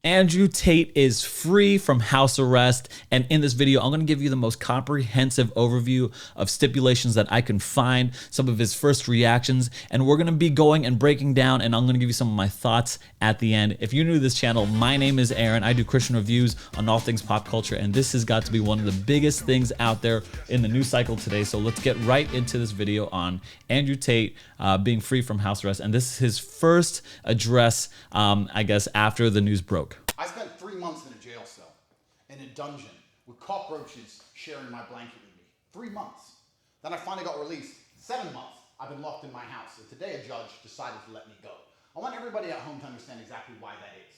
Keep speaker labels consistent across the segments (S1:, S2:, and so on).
S1: Andrew Tate is free from house arrest, and in this video I'm going to give you the most comprehensive overview of stipulations that I can find, some of his first reactions, and we're going to be going and breaking down, and I'm going to give you some of my thoughts at the end. If you're new to this channel, my name is Aaron. I do Christian reviews on all things pop culture, and this has got to be one of the biggest things out there in the news cycle today. So let's get right into this video on Andrew Tate being free from house arrest, and this is his first address, I guess, after the news broke.
S2: I spent 3 months in a jail cell, in a dungeon, with cockroaches sharing my blanket with me. 3 months. Then I finally got released. 7 months I've been locked in my house, and today a judge decided to let me go. I want everybody at home to understand exactly why that is.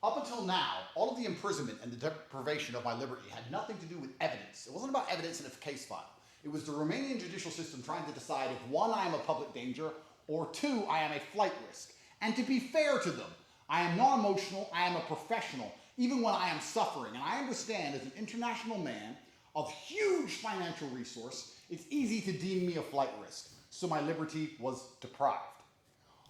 S2: Up until now, all of the imprisonment and the deprivation of my liberty had nothing to do with evidence. It wasn't about evidence in a case file. It was the Romanian judicial system trying to decide if 1, I am a public danger, or 2, I am a flight risk. And to be fair to them, I am non-emotional, I am a professional, even when I am suffering. And I understand as an international man of huge financial resource, it's easy to deem me a flight risk. So my liberty was deprived.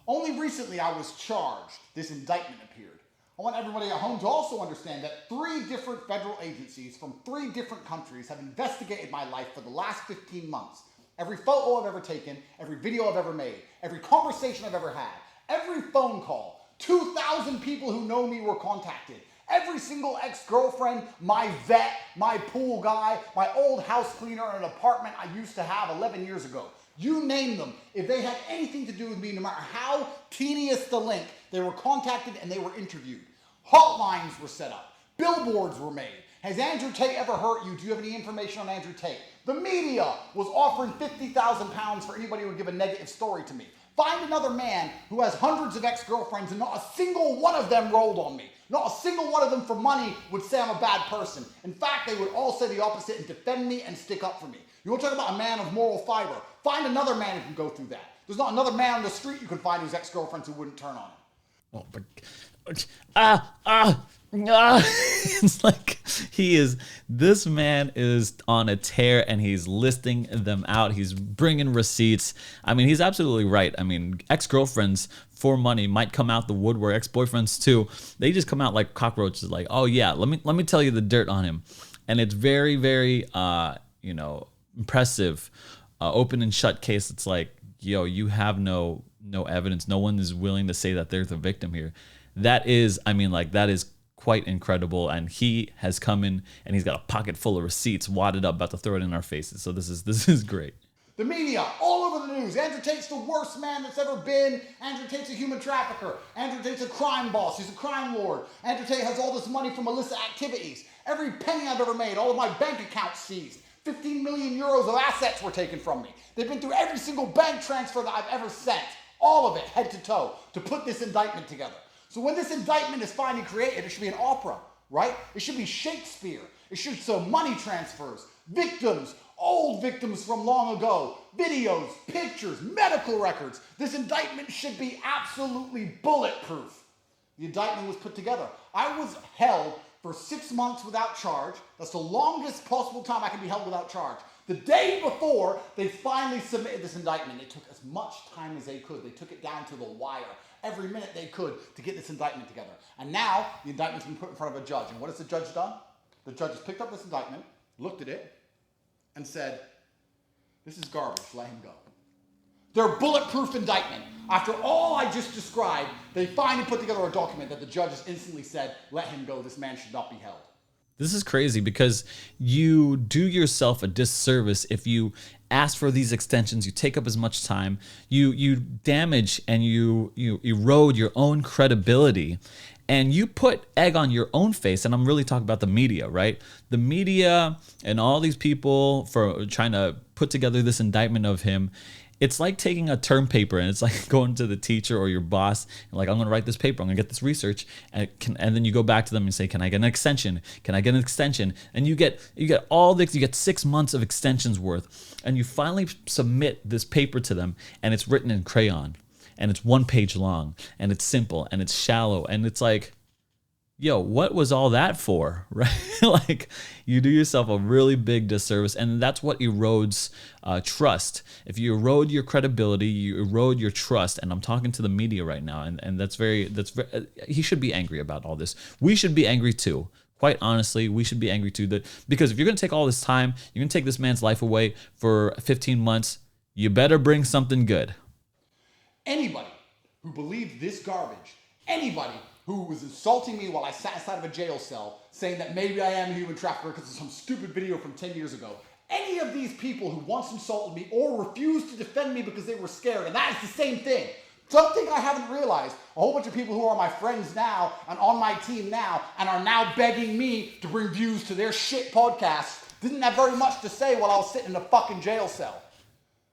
S2: Only recently I was charged. This indictment appeared. I want everybody at home to also understand that 3 different federal agencies from 3 different countries have investigated my life for the last 15 months. Every photo I've ever taken, every video I've ever made, every conversation I've ever had, every phone call, 2,000 people who know me were contacted. Every single ex-girlfriend, my vet, my pool guy, my old house cleaner in an apartment I used to have 11 years ago. You name them. If they had anything to do with me, no matter how tedious the link, they were contacted and they were interviewed. Hotlines were set up. Billboards were made. Has Andrew Tate ever hurt you? Do you have any information on Andrew Tate? The media was offering £50,000 for anybody who would give a negative story to me. Find another man who has hundreds of ex-girlfriends and not a single one of them rolled on me. Not a single one of them for money would say I'm a bad person. In fact, they would all say the opposite and defend me and stick up for me. You want to talk about a man of moral fiber? Find another man who can go through that. There's not another man on the street you can find whose ex-girlfriends who wouldn't turn on him.
S1: Oh, but it's like this man is on a tear and he's listing them out. He's bringing receipts. I mean, he's absolutely right. I mean, ex-girlfriends for money might come out the woodwork. Ex-boyfriends too. They just come out like cockroaches. Like, oh yeah, let me tell you the dirt on him. And it's very, very, impressive. Open and shut case. It's like, yo, you have no evidence. No one is willing to say that they're the victim here. That is quite incredible, and he has come in and he's got a pocket full of receipts wadded up, about to throw it in our faces. So this is great.
S2: The media, all over the news. Andrew Tate's the worst man that's ever been. Andrew Tate's a human trafficker. Andrew Tate's a crime boss. He's a crime lord. Andrew Tate has all this money from illicit activities. Every penny I've ever made, all of my bank accounts seized. 15 million euros of assets were taken from me. They've been through every single bank transfer that I've ever sent. All of it, head to toe, to put this indictment together. So when this indictment is finally created, it should be an opera, right? It should be Shakespeare. It should show money transfers, victims, old victims from long ago, videos, pictures, medical records. This indictment should be absolutely bulletproof. The indictment was put together. I was held for 6 months without charge. That's the longest possible time I can be held without charge. The day before they finally submitted this indictment, it took as much time as they could. They took it down to the wire, every minute they could, to get this indictment together. And now the indictment's been put in front of a judge. And what has the judge done? The judge has picked up this indictment, looked at it, and said, this is garbage, let him go. Their bulletproof indictment. After all I just described, they finally put together a document that the judge has instantly said, let him go, this man should not be held.
S1: This is crazy because you do yourself a disservice if you ask for these extensions, you take up as much time, you damage and you erode your own credibility, and you put egg on your own face. And I'm really talking about the media, right? The media and all these people for trying to put together this indictment of him. It's like taking a term paper and it's like going to the teacher or your boss and like, I'm going to write this paper, I'm going to get this research, and then you go back to them and say, can I get an extension? Can I get an extension? And you get all this, you get 6 months of extensions worth, and you finally submit this paper to them, and it's written in crayon, and it's 1 page long, and it's simple, and it's shallow, and it's like, yo, what was all that for, right? Like, you do yourself a really big disservice, and that's what erodes trust. If you erode your credibility, you erode your trust. And I'm talking to the media right now, and that's very. He should be angry about all this. We should be angry too. Quite honestly, we should be angry too. Because if you're gonna take all this time, you're gonna take this man's life away for 15 months. You better bring something good.
S2: Anybody who believed this garbage, anybody who was insulting me while I sat inside of a jail cell, saying that maybe I am a human trafficker because of some stupid video from 10 years ago. Any of these people who once insulted me or refused to defend me because they were scared, and that is the same thing. Something I haven't realized, a whole bunch of people who are my friends now and on my team now and are now begging me to bring views to their shit podcast didn't have very much to say while I was sitting in a fucking jail cell.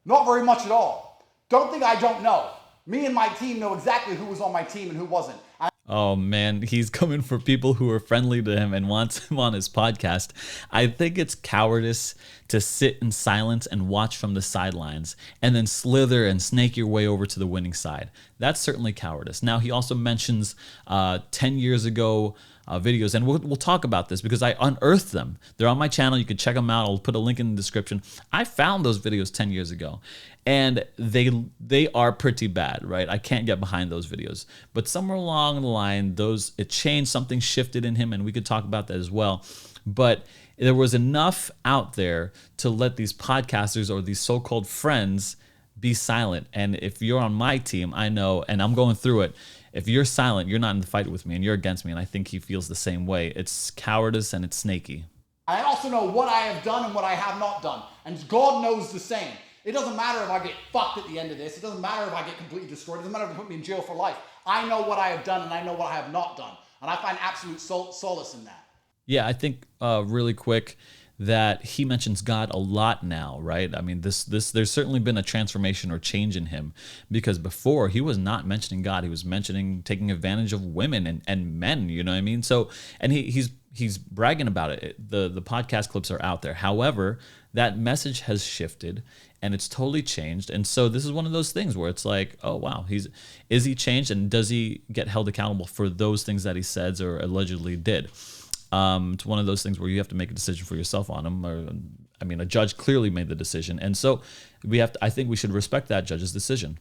S2: Not very much at all. Don't think I don't know. Me and my team know exactly who was on my team and who wasn't.
S1: Oh man, he's coming for people who are friendly to him and wants him on his podcast. I think it's cowardice to sit in silence and watch from the sidelines and then slither and snake your way over to the winning side. That's certainly cowardice. Now, he also mentions 10 years ago videos, and we'll talk about this because I unearthed them. They're on my channel. You can check them out. I'll put a link in the description. I found those videos 10 years ago, and they are pretty bad, right? I can't get behind those videos. But somewhere along the line, it changed. Something shifted in him, and we could talk about that as well. But there was enough out there to let these podcasters or these so-called friends be silent. And if you're on my team, I know, and I'm going through it, if you're silent, you're not in the fight with me and you're against me. And I think he feels the same way. It's cowardice and it's snaky.
S2: I also know what I have done and what I have not done. And God knows the same. It doesn't matter if I get fucked at the end of this. It doesn't matter if I get completely destroyed. It doesn't matter if they put me in jail for life. I know what I have done and I know what I have not done. And I find absolute solace in that.
S1: Yeah, I think really quick that he mentions God a lot now, right? I mean, this there's certainly been a transformation or change in him, because before he was not mentioning God. He was mentioning taking advantage of women and men, you know what I mean? So, and he's bragging about it. The podcast clips are out there. However, that message has shifted and it's totally changed. And so this is one of those things where it's like, oh wow, is he changed, and does he get held accountable for those things that he says or allegedly did? It's one of those things where you have to make a decision for yourself on him. A judge clearly made the decision, and so I think we should respect that judge's decision.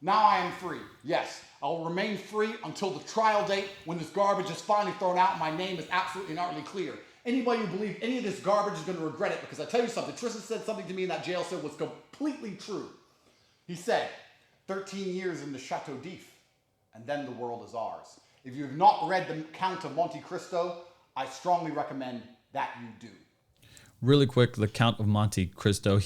S2: Now I am free. Yes, I will remain free until the trial date when this garbage is finally thrown out and my name is absolutely and utterly clear. Anybody who believes any of this garbage is going to regret it, because I tell you something, Tristan said something to me in that jail cell was completely true. He said, 13 years in the Chateau d'If, and then the world is ours. If you have not read The Count of Monte Cristo, I strongly recommend that you do.
S1: Really quick, The Count of Monte Cristo.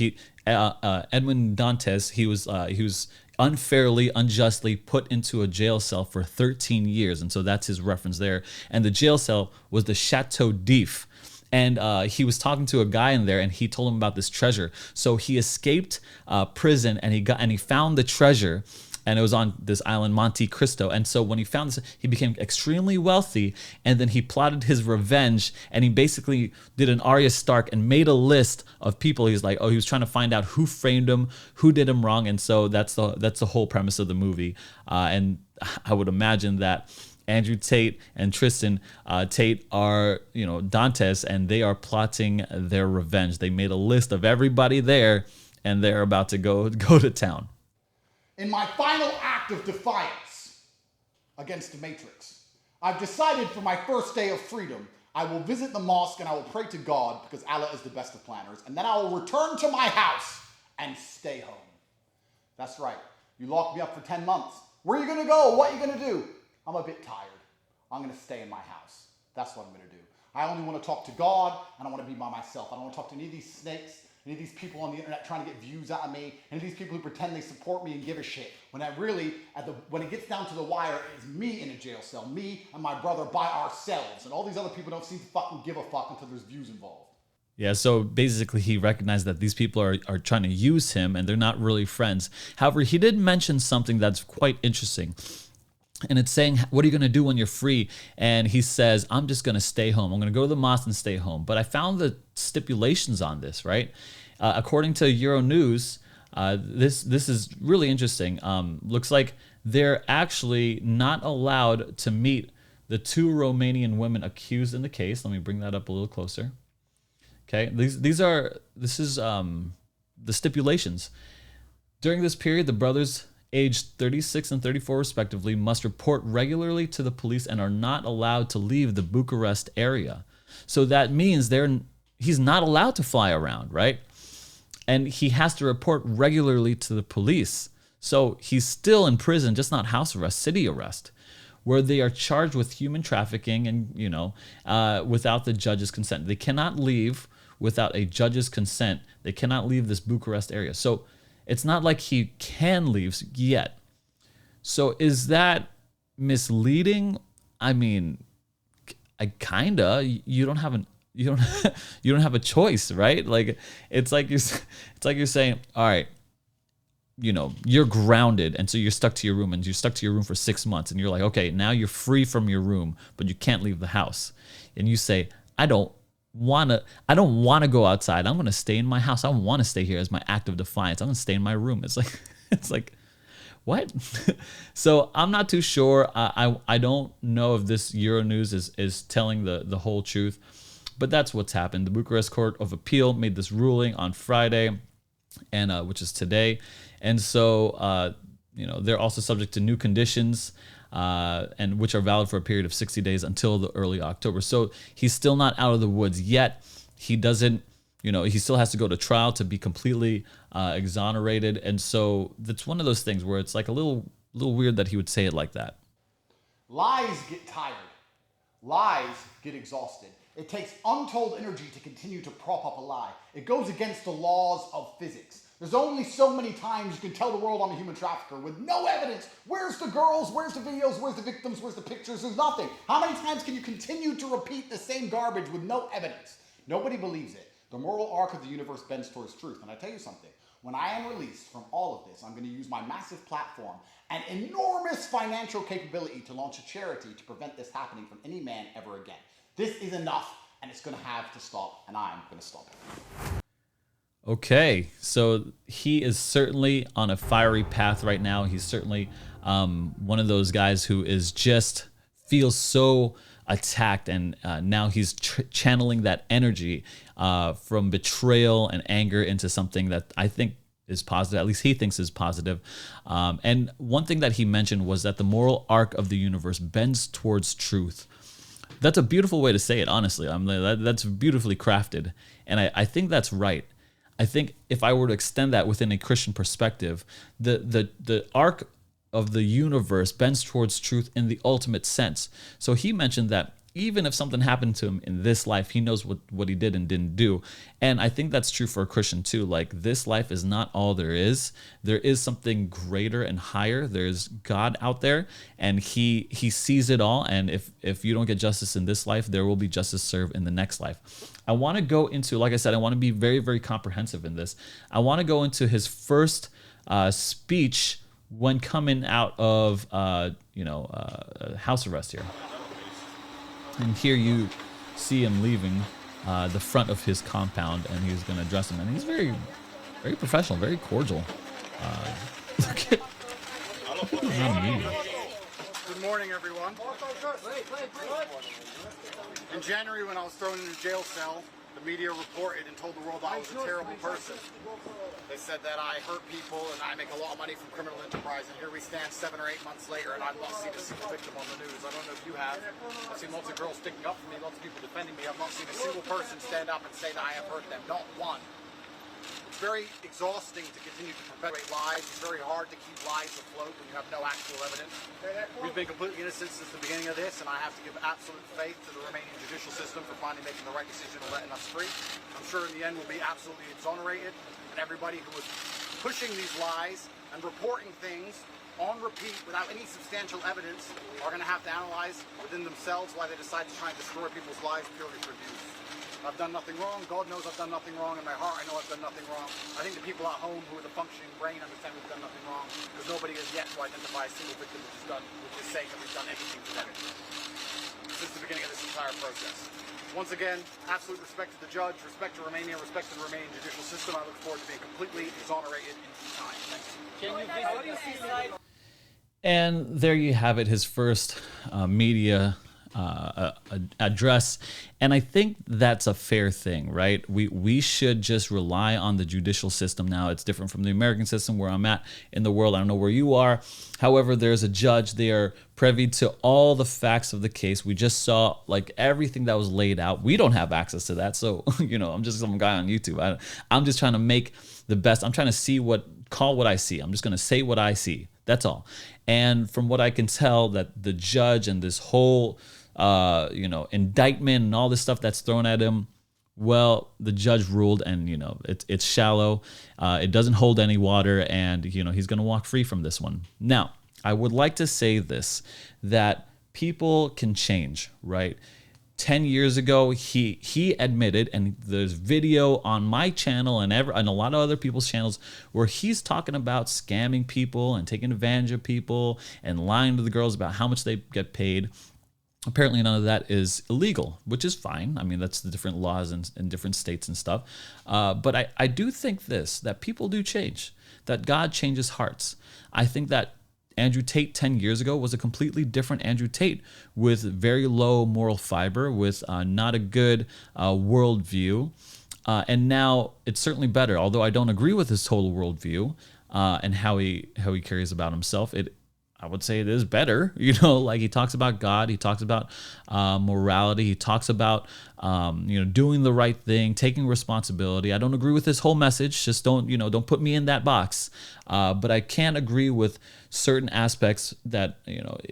S1: Edmond Dantes. He was unfairly, unjustly put into a jail cell for 13 years, and so that's his reference there. And the jail cell was the Chateau d'If. And he was talking to a guy in there, and he told him about this treasure. So he escaped prison, and he found the treasure. And it was on this island, Monte Cristo. And so when he found this, he became extremely wealthy. And then he plotted his revenge. And he basically did an Arya Stark and made a list of people. He's like, he was trying to find out who framed him, who did him wrong. And so that's the whole premise of the movie. And I would imagine that Andrew Tate and Tristan Tate are, Dantes, and they are plotting their revenge. They made a list of everybody there, and they're about to go to town.
S2: In my final act of defiance against the Matrix, I've decided for my first day of freedom, I will visit the mosque and I will pray to God, because Allah is the best of planners, and then I will return to my house and stay home. That's right. You locked me up for 10 months. Where are you going to go? What are you going to do? I'm a bit tired. I'm going to stay in my house. That's what I'm going to do. I only want to talk to God, and I want to be by myself. I don't want to talk to any of these snakes, any of these people on the internet trying to get views out of me, any of these people who pretend they support me and give a shit. When it gets down to the wire, it's me in a jail cell, me and my brother by ourselves, and all these other people don't seem to fucking give a fuck until there's views involved.
S1: Yeah, so basically he recognized that these people are trying to use him, and they're not really friends. However, he did mention something that's quite interesting. And it's saying, what are you going to do when you're free? And he says, I'm just going to stay home. I'm going to go to the mosque and stay home. But I found the stipulations on this, right? According to Euronews, this is really interesting. Looks like they're actually not allowed to meet the two Romanian women accused in the case. Let me bring that up a little closer. Okay, this is the stipulations. During this period, the brothers, aged 36 and 34 respectively, must report regularly to the police and are not allowed to leave the Bucharest area. So that means he's not allowed to fly around, right? And he has to report regularly to the police. So he's still in prison, just not house arrest, city arrest, where they are charged with human trafficking and, without the judge's consent. They cannot leave without a judge's consent. They cannot leave this Bucharest area. So it's not like he can leave yet. So is that misleading? I mean, you don't have a choice, right? Like it's like you're saying, all right, you're grounded, and so you're stuck to your room, and you're stuck to your room for 6 months, and you're like, okay, now you're free from your room, but you can't leave the house. And you say, I don't want to go outside. I'm going to stay in my house. I want to stay here as my act of defiance. I'm going to stay in my room. It's like what? So I'm not too sure. I don't know if this Euronews is telling the whole truth, but that's what's happened. The Bucharest Court of Appeal made this ruling on Friday, and which is today. And so, they're also subject to new conditions, and which are valid for a period of 60 days until the early October. So he's still not out of the woods yet. He doesn't, he still has to go to trial to be completely exonerated. And so that's one of those things where it's like a little weird that he would say it like that.
S2: Lies get tired. Lies get exhausted. It takes untold energy to continue to prop up a lie. It goes against the laws of physics. There's only so many times you can tell the world I'm a human trafficker with no evidence. Where's the girls? Where's the videos? Where's the victims? Where's the pictures? There's nothing. How many times can you continue to repeat the same garbage with no evidence? Nobody believes it. The moral arc of the universe bends towards truth. And I tell you something, when I am released from all of this, I'm going to use my massive platform and enormous financial capability to launch a charity to prevent this happening from any man ever again. This is enough, and it's going to have to stop, and I'm going to stop it.
S1: Okay, so he is certainly on a fiery path right now. He's certainly one of those guys who is just feels so attacked, and now he's channeling that energy from betrayal and anger into something that I think is positive. At least he thinks is positive. And one thing that he mentioned was that the moral arc of the universe bends towards truth. That's a beautiful way to say it, honestly. That's beautifully crafted, and I think that's right. I think if I were to extend that within a Christian perspective, the arc of the universe bends towards truth in the ultimate sense. So he mentioned that even if something happened to him in this life, he knows what he did and didn't do. And I think that's true for a Christian too. Like, this life is not all there is. There is something greater and higher. There's God out there, and he sees it all. And if you don't get justice in this life, there will be justice served in the next life. I want to go into, like I said, I want to be very, very comprehensive in this. I want to go into his first speech when coming out of house arrest here. And here you see him leaving the front of his compound, and he's going to address him. And he's very, very professional, very cordial. Look at
S2: Good morning, everyone. In January, when I was thrown in a jail cell, the media reported and told the world I was a terrible person. They said that I hurt people and I make a lot of money from criminal enterprise, and here we stand 7 or 8 months later, and I've not seen a single victim on the news. I don't know if you have. I've seen lots of girls sticking up for me, lots of people defending me. I've not seen a single person stand up and say that I have hurt them. Not one. It's very exhausting to continue to perpetuate lies. It's very hard to keep lies afloat when you have no actual evidence. We've been completely innocent since the beginning of this, and I have to give absolute faith to the Romanian judicial system for finally making the right decision and letting us free. I'm sure in the end we'll be absolutely exonerated, and everybody who was pushing these lies and reporting things on repeat without any substantial evidence are going to have to analyze within themselves why they decide to try and destroy people's lives purely for views. I've done nothing wrong. God knows I've done nothing wrong. In my heart, I know I've done nothing wrong. I think the people at home who with a functioning brain understand we've done nothing wrong, because nobody has yet to identify a single victim which is saying that we've done anything to them since the beginning of this entire process. Once again, absolute respect to the judge, respect to Romania, respect to the Romanian judicial system. I look forward to being completely exonerated in due time. Thank you.
S1: And there you have it, his first media address. And I think that's a fair thing, right? We should just rely on the judicial system now. It's different from the American system where I'm at in the world. I don't know where you are. However, there's a judge. They are privy to all the facts of the case. We just saw like everything that was laid out. We don't have access to that. So, I'm just some guy on YouTube. I'm just trying to make the best. I'm trying to call what I see. I'm just going to say what I see. That's all. And from what I can tell, that the judge and this whole, indictment and all this stuff that's thrown at him, well, the judge ruled, and it's shallow. It doesn't hold any water, and he's going to walk free from this one. Now, I would like to say this, that people can change, right? 10 years ago, he admitted, and there's video on my channel and a lot of other people's channels where he's talking about scamming people and taking advantage of people and lying to the girls about how much they get paid. Apparently none of that is illegal, which is fine. I mean, that's the different laws in different states and stuff. But I do think that people do change, that God changes hearts. I think that Andrew Tate 10 years ago was a completely different Andrew Tate with very low moral fiber, with not a good worldview. And now it's certainly better, although I don't agree with his total worldview and how he cares about himself. I would say it is better, like he talks about God, he talks about morality, he talks about doing the right thing, taking responsibility. I don't agree with his whole message. Just don't put me in that box. But I can agree with certain aspects that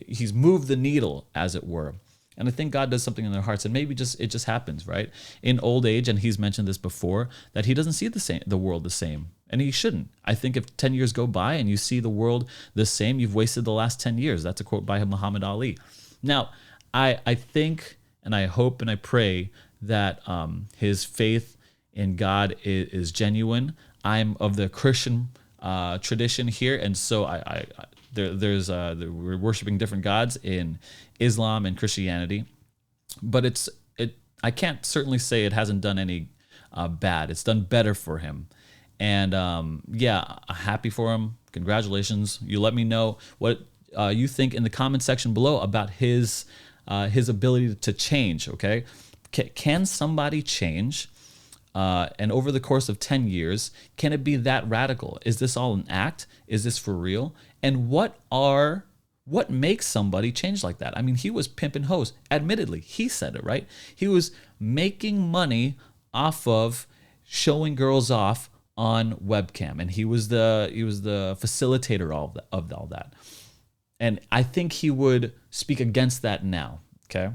S1: he's moved the needle, as it were. And I think God does something in their hearts, and maybe it just happens, right? In old age, and he's mentioned this before, that he doesn't see the world the same. And he shouldn't. I think if 10 years go by and you see the world the same, you've wasted the last 10 years. That's a quote by Muhammad Ali. Now, I think, and I hope, and I pray that his faith in God is genuine. I'm of the Christian tradition here, and so we're worshiping different gods in Islam and Christianity, but I can't certainly say it hasn't done any bad. It's done better for him. And happy for him. Congratulations. You let me know what you think in the comment section below about his ability to change, okay? Can somebody change? And over the course of 10 years, can it be that radical? Is this all an act? Is this for real? And what makes somebody change like that? I mean, he was pimping hoes. Admittedly, he said it, right? He was making money off of showing girls off on webcam, and he was the facilitator of all that. And I think he would speak against that now. Okay,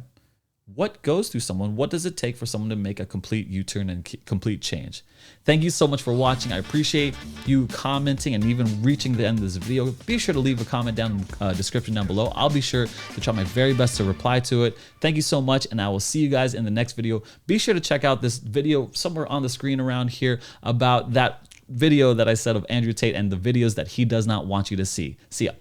S1: what goes through someone? What does it take for someone to make a complete U-turn and complete change? Thank you so much for watching. I appreciate you commenting and even reaching the end of this video. Be sure to leave a comment down in the description down below. I'll be sure to try my very best to reply to it. Thank you so much, and I will see you guys in the next video. Be sure to check out this video somewhere on the screen around here about that video that I said of Andrew Tate and the videos that he does not want you to see. See ya.